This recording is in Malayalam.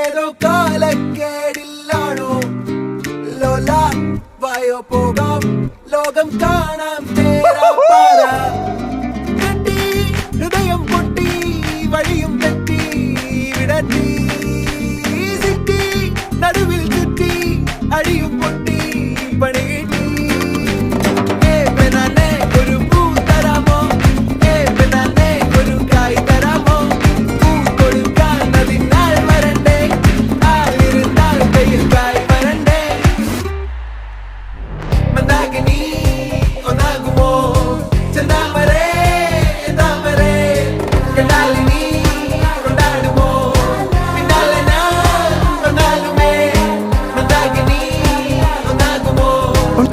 ഏതോ കാലക്കേടില്ലാണോ ലോല വായോ പോകാം ലോകം കാണാം തേരാപ്പാര കെട്ടി ഹൃദയം പൊട്ടി വഴിയും തെറ്റി വിടത്തി സിറ്റി നടുവിൽ ചുറ്റി അടിയും പൊട്ടി പണി കിട്ടി ഒരു പൂ തരാമോ ഒരു കായ് തരാമോ പൂ കൊടുക്കാൻ അതിനാൾ വരണ്ടേ ആളിരുന്നാൽ കയ്യിൽ കായ് വരണ്ടേ മന്ദാകിനി ഒന്നാകുമോ ചന്ദാ